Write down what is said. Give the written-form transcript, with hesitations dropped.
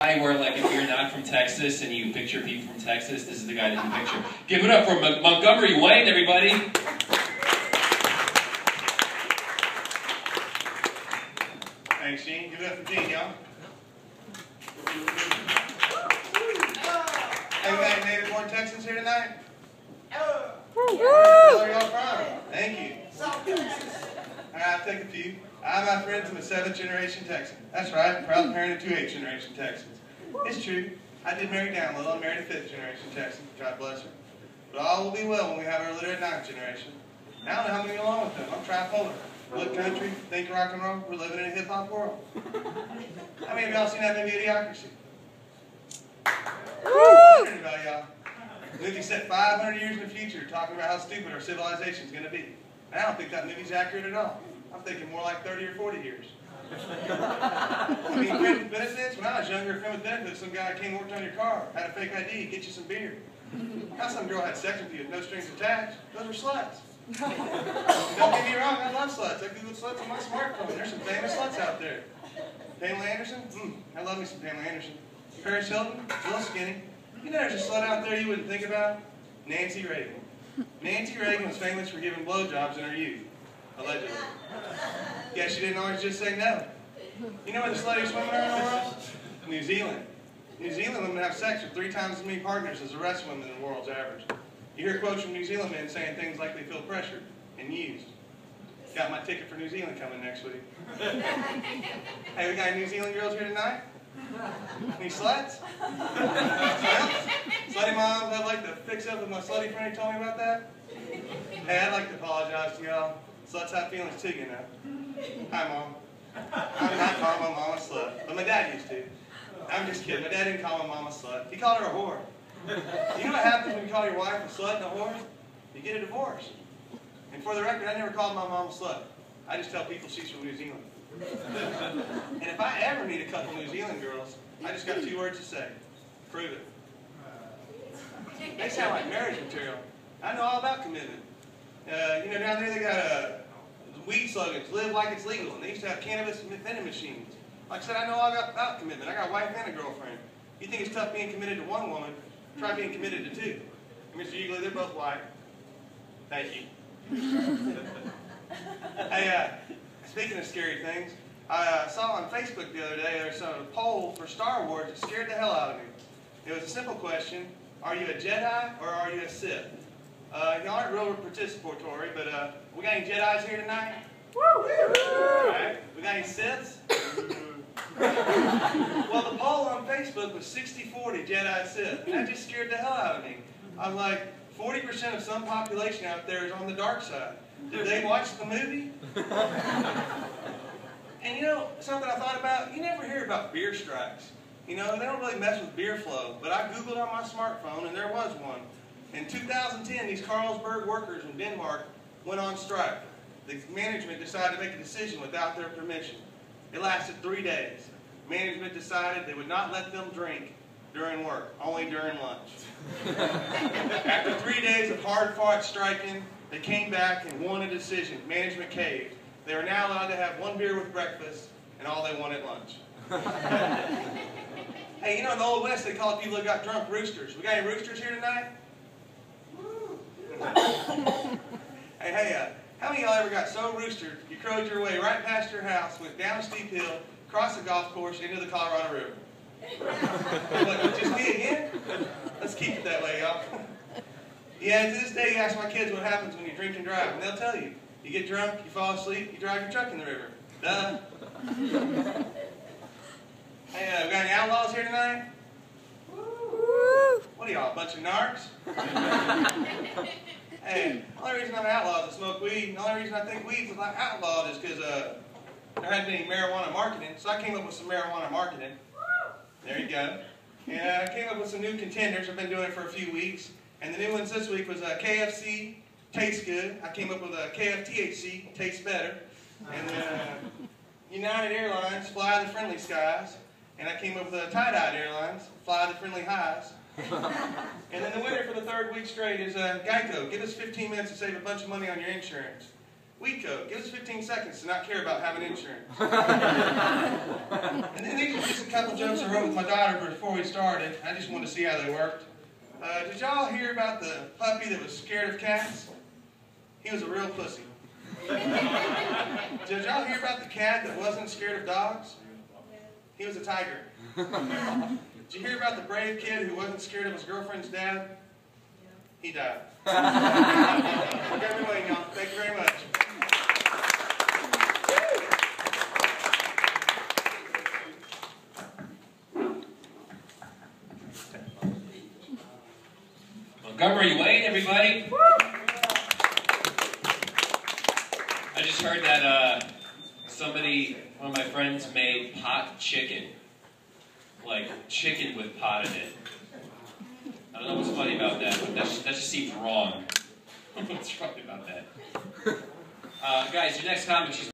Where, like, if you're not from Texas and you picture people from Texas, this is the guy that you picture. Give it up for Montgomery Wayne, everybody. Thanks, Gene. Give it up for Gene, y'all. Hey, we got any native-born Texans here tonight? Where are y'all from? Thank you. South Texas. All right, I'll take a few. I, my friends, am a 7th-generation Texan. That's right, proud parent of 2 8th-generation Texans. It's true. I did marry down a little. I married a 5th-generation Texan. God bless her. But all will be well when we have our literate 9th generation. I don't know how many get along with them. I'm tripolar. Look country, think rock and roll. We're living in a hip-hop world. How many of y'all seen that movie Idiocracy? Woo! About y'all. The movie set 500 years in the future, talking about how stupid our civilization is going to be. And I don't think that movie's accurate at all. I'm thinking more like 30 or 40 years. I mean, friends with benefits? When I was younger, a friend with benefits, some guy came and worked on your car, had a fake ID, get you some beer. Now some girl had sex with you with no strings attached. Those were sluts. Don't get me wrong, I love sluts. I Googled sluts on my smartphone. There's some famous sluts out there. Pamela Anderson? I love me some Pamela Anderson. Paris Hilton? A little skinny. You know there's a slut out there you wouldn't think about? Nancy Reagan. Nancy Reagan was famous for giving blowjobs in her youth. Allegedly. Yeah, she didn't always just say no. You know where the sluttiest women are in the world? New Zealand. New Zealand women have sex with 3 times as many partners as the rest of women in the world's average. You hear quotes from New Zealand men saying things like they feel pressured and used. Got my ticket for New Zealand coming next week. Hey, we got any New Zealand girls here tonight? Any sluts? Slutty moms, I'd like to fix up with my slutty friend who told me about that. Hey, I'd like to apologize to y'all. Sluts have feelings too, you know. Hi, Mom. I'm not calling my mom a slut, but my dad used to. I'm just kidding. My dad didn't call my mom a slut. He called her a whore. You know what happens when you call your wife a slut and a whore? You get a divorce. And for the record, I never called my mom a slut. I just tell people she's from New Zealand. And if I ever meet a couple New Zealand girls, I just got 2 words to say. Prove it. They sound like marriage material. I know all about commitment. You know, down there they got weed slogans, live like it's legal, and they used to have cannabis vending machines. Like I said, I know all about commitment. I got a wife and a girlfriend. You think it's tough being committed to one woman, try being committed to 2. And Mr. Eagley, they're both white. Thank you. Hey, speaking of scary things, I saw on Facebook the other day there's a poll for Star Wars that scared the hell out of me. It was a simple question: are you a Jedi or are you a Sith? Y'all aren't real participatory, but we got any Jedis here tonight? Woo! Alright. We got any Siths? Well, the poll on Facebook was 60-40 Jedi Sith, and that just scared the hell out of me. I'm like, 40% of some population out there is on the dark side. Did they watch the movie? And you know, something I thought about, you never hear about beer strikes. You know, they don't really mess with beer flow, but I Googled on my smartphone and there was one. In 2010, these Carlsberg workers in Denmark went on strike. The management decided to make a decision without their permission. It lasted 3 days. Management decided they would not let them drink during work, only during lunch. After 3 days of hard-fought striking, they came back and won a decision. Management caved. They are now allowed to have 1 beer with breakfast and all they want at lunch. Hey, you know in the Old West they call people that got drunk roosters. We got any roosters here tonight? Hey, how many of y'all ever got so roostered you crowed your way right past your house, went down a steep hill, crossed a golf course, into the Colorado River? What, just me again? Let's keep it that way, y'all. Yeah, to this day you ask my kids what happens when you drink and drive, and they'll tell you. You get drunk, you fall asleep, you drive your truck in the river. Duh. Hey, we got any outlaws here tonight? What are y'all, a bunch of narcs? Hey, the only reason I'm an outlaw is to smoke weed. The only reason I think weed's like outlawed is because there hadn't been any marijuana marketing, so I came up with some marijuana marketing. There you go. And I came up with some new contenders. I've been doing it for a few weeks. And the new ones this week was KFC, tastes good. I came up with a KFTHC, tastes better. And then United Airlines, fly the friendly skies. And I came up with a Tie-Dyed Airlines, fly the friendly highs. And then the winner for the 3rd week straight is Geico. Give us 15 minutes to save a bunch of money on your insurance. Weed code. Give us 15 seconds to not care about having insurance. And then these are just a couple jokes I wrote with my daughter before we started. I just wanted to see how they worked. Did y'all hear about the puppy that was scared of cats? He was a real pussy. Did y'all hear about the cat that wasn't scared of dogs? He was a tiger. Did you hear about the brave kid who wasn't scared of his girlfriend's dad? He died. We're going to be waiting, y'all. Thank you very much. Montgomery Wayne, everybody. I just heard that one of my friends made pot chicken. Like chicken with pot in it. I don't know what's funny about that, but that just seems wrong. What's funny about that? Guys, your next comic, she's